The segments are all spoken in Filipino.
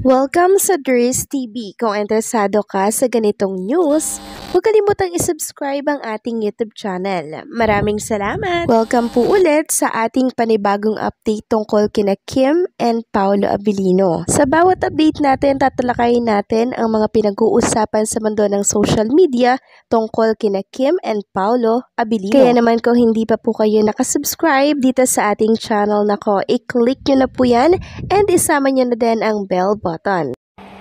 Welcome sa Dries TV. Kung interesado ka sa ganitong news, huwag kalimutang isubscribe ang ating YouTube channel. Maraming salamat! Welcome po ulit sa ating panibagong update tungkol kina Kim and Paolo Abilino. Sa bawat update natin, tatalakayin natin ang mga pinag-uusapan sa mundo ng social media tungkol kina Kim and Paolo Abilino. Kaya naman kung hindi pa po kayo nakasubscribe dito sa ating channel nako, i-click nyo na po yan and isama nyo na din ang bell button.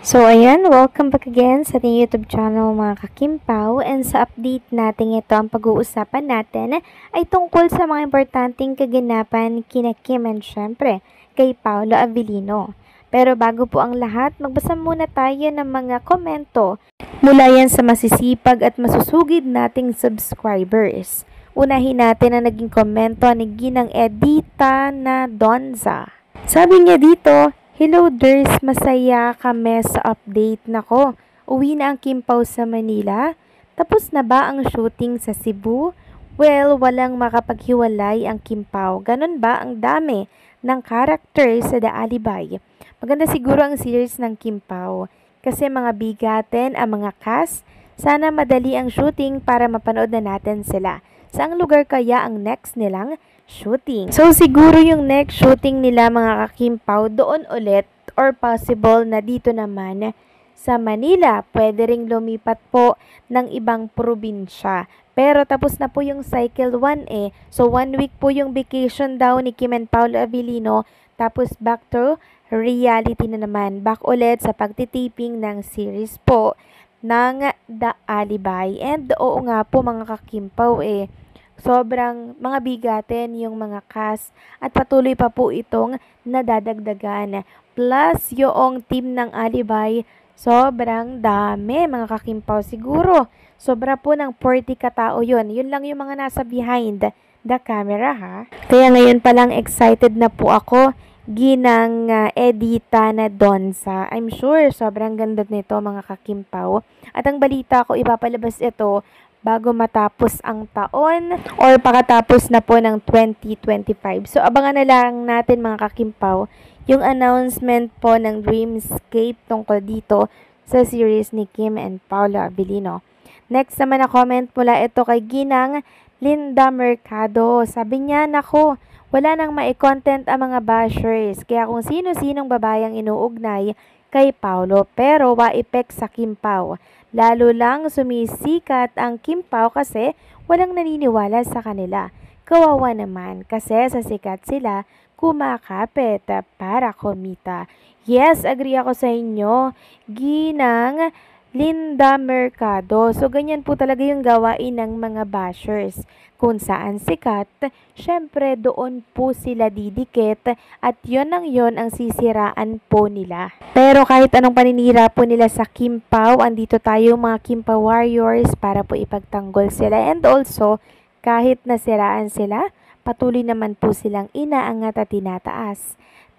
So ayan, welcome back again sa ating YouTube channel mga kakimpaw, and sa update natin ito, ang pag-uusapan natin ay tungkol sa mga importanteng kaganapan kina Kim and syempre kay Paolo Abilino. Pero bago po ang lahat, magbasa muna tayo ng mga komento mula yan sa masisipag at masusugid nating subscribers. Unahin natin ang naging komento ni Ginang Edita na Donza. Sabi niya dito, "Hello Ders, masaya kami sa update. Nako, uwi na ang Kimpaw sa Manila? Tapos na ba ang shooting sa Cebu? Well, walang makapaghiwalay ang Kimpaw. Ganon ba ang dami ng character sa The Alibay? Maganda siguro ang series ng Kimpaw. Kasi mga bigaten ang mga cast. Sana madali ang shooting para mapanood na natin sila. Saang lugar kaya ang next nilang shooting?" So siguro yung next shooting nila mga kakimpaw doon ulit, or possible na dito naman sa Manila. Pwede ring lumipat po ng ibang probinsya. Pero tapos na po yung cycle 1 eh. So 1 week po yung vacation daw ni Kim and Paolo Abilino. Tapos back to reality na naman. Back ulit sa pagtitaping ng series po ng The Alibay. And oo nga po mga kakimpaw eh, sobrang mga bigaten yung mga cast at patuloy pa po itong nadadagdagan. Plus, yung team ng Alibay, sobrang dami mga kakimpaw. Siguro, sobra po ng 40 katao yun. Yun lang yung mga nasa behind the camera ha. Kaya ngayon palang excited na po ako. Ginang Edita na Donza. I'm sure sobrang ganda nito mga kakimpaw. At ang balita ko, ipapalabas ito bago matapos ang taon or pakatapos na po ng 2025. So, abangan na lang natin mga kakimpaw yung announcement po ng Dreamscape tungkol dito sa series ni Kim and Paolo Abilino. Next naman na comment mula ito kay Ginang Linda Mercado. Sabi niya, "Nako, wala nang mai-content ang mga bashers. Kaya kung sino-sinong babayang inuugnay kay Paolo, pero wa-epek sa Kimpaw. Lalo lang sumisikat ang Kimpaw kasi walang naniniwala sa kanila. Kawawa naman kasi sa sikat sila kumakapit para kumita." Yes, agree ako sa inyo, Ginang Linda Mercado. So, ganyan po talaga yung gawain ng mga bashers. Kung saan sikat, syempre doon po sila didikit at yon ang sisiraan po nila. Pero kahit anong paninira po nila sa Kimpaw, andito tayo mga Kimpaw Warriors para po ipagtanggol sila. And also, kahit nasiraan sila, patuloy naman po silang inaangat at tinataas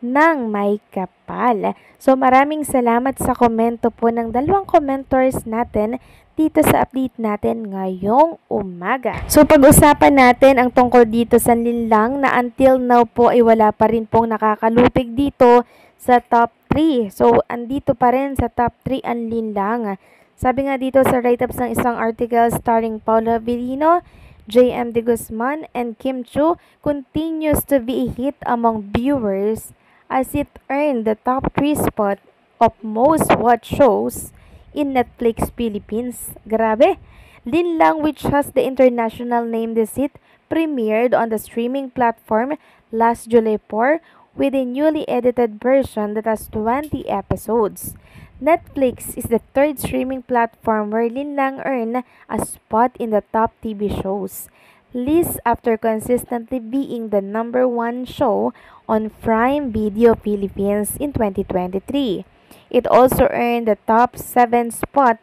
ng may kapal. So maraming salamat sa komento po ng dalawang commentors natin dito sa update natin ngayong umaga. So pag-usapan natin ang tungkol dito sa linlang na until now po ay wala pa rin pong nakakalupig dito sa top 3. So andito pa rin sa top 3 ang linlang. Sabi nga dito sa write-ups ng isang article starring Paolo Abilino, JM De Guzman, and Kim Chiu, continues to be a hit among viewers as it earned the top 3 spot of most watched shows in Netflix Philippines. Grabe! Linlang, which has the international name this hit, premiered on the streaming platform last July 4 with a newly edited version that has 20 episodes. Netflix is the third streaming platform where Linlang earned a spot in the top TV shows list after consistently being the #1 show on Prime Video Philippines in 2023. It also earned the top 7 spot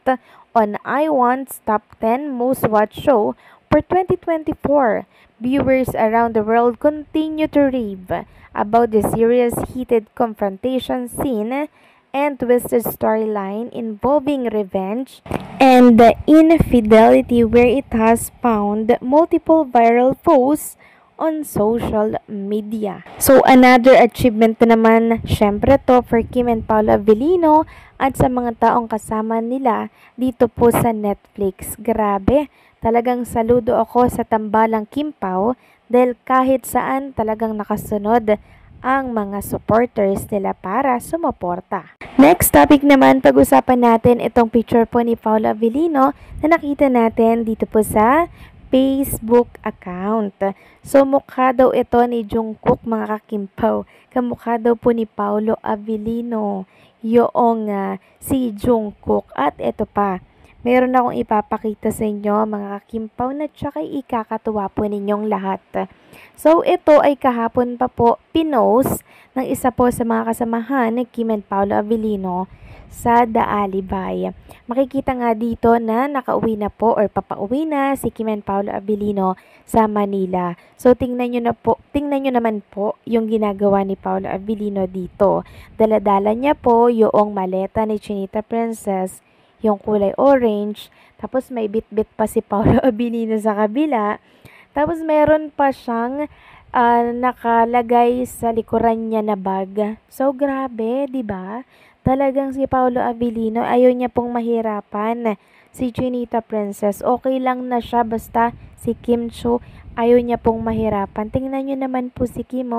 on iWant's top 10 most watched show for 2024. Viewers around the world continue to rave about the series' heated confrontation scene and twisted storyline involving revenge and the infidelity, where it has spawned multiple viral posts on social media. So, another achievement na naman, syempre to for Kim and Paolo Avellino at sa mga taong kasama nila dito po sa Netflix. Grabe, talagang saludo ako sa tambalang Kim Pao dahil kahit saan talagang nakasunod ang mga supporters nila para sumuporta. Next topic naman, pag-usapan natin itong picture po ni Paolo Avellino na nakita natin dito po sa Facebook account. So, mukha daw ito ni Jungkook, mga kakimpaw. Kamukha daw po ni Paolo Avellino yung si Jungkook. At ito pa, meron akong ipapakita sa inyo, mga kakimpaw, na tsaka ikakatuwa po ninyong lahat. So, ito ay kahapon pa po pinost ng isa po sa mga kasamahan ni Kim and Paolo Avellino sa The Alibay. Makikita nga dito na nakauwi na po or papauwi na si Kim and Paolo Avellino sa Manila. So, tingnan nyo naman po yung ginagawa ni Paolo Avellino dito. Daladala niya po yung maleta ni Chinita Princess, yung kulay orange. Tapos may bit-bit pa si Paolo Avellino sa kabila. Tapos meron pa siyang nakalagay sa likuran niya na bag. So grabe, 'di ba? Talagang si Paolo Avellino ayaw niya pong mahirapan si Chinita Princess. Okay lang na siya basta si Kim Chiu ayaw niya pong mahirapan. Tingnan niyo naman po si Kim,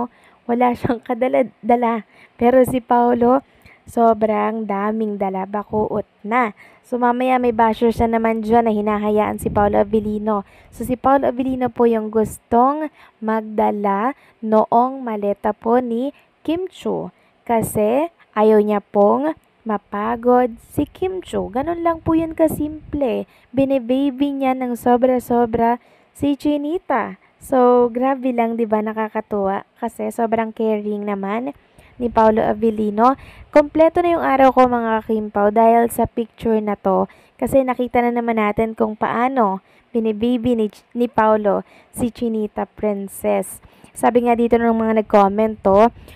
wala siyang kadala-dala. Pero si Paolo, sobrang daming dala, bakuot na. So, mamaya may bashers na naman dyan na hinahayaan si Paolo Avellino. So, si Paolo Avellino po yung gustong magdala noong maleta po ni Kim Chiu. Kasi, ayaw niya pong mapagod si Kim Chiu. Ganun lang po yun kasimple. Bine-baby niya ng sobra-sobra si Chinita. So, grabe lang, di ba, nakakatuwa. Kasi, sobrang caring naman ni Paolo Avellino. Kompleto na yung araw ko, mga kakimpaw, dahil sa picture na to. Kasi nakita na naman natin kung paano binibaby ni Paolo si Chinita Princess. Sabi nga dito ng mga nag-comment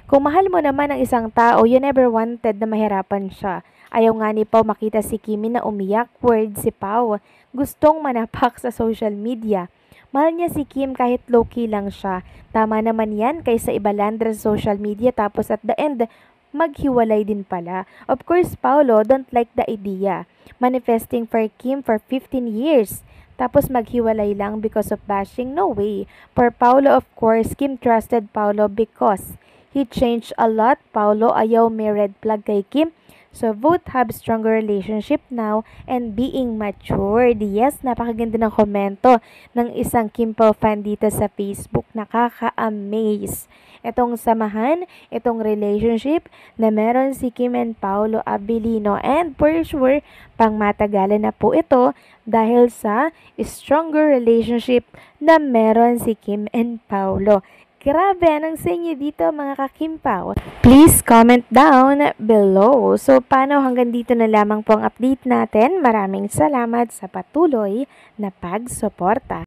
kung mahal mo naman ang isang tao, you never wanted na mahirapan siya. Ayaw nga ni Pao makita si Kimi na umiyak. Word si Pao. Gustong manapak sa social media. Mahal niya si Kim kahit low-key lang siya. Tama naman yan kaysa ibalandra sa social media tapos at the end, maghiwalay din pala. Of course, Paolo don't like the idea. Manifesting for Kim for 15 years. Tapos maghiwalay lang because of bashing? No way. For Paolo, of course, Kim trusted Paolo because he changed a lot. Paolo ayaw may red flag kay Kim. So, both have stronger relationship now and being matured. Yes, napakaganda ng komento ng isang Kim Pao fan dito sa Facebook. Nakaka-amaze. Itong samahan, itong relationship na meron si Kim and Paolo Avellino. And for sure, pang matagalan na po ito dahil sa stronger relationship na meron si Kim and Paolo. Grabe, anong sa inyo dito, mga kakimpaw? Please comment down below. So, paano hanggang dito na lamang po ang update natin? Maraming salamat sa patuloy na pagsuporta.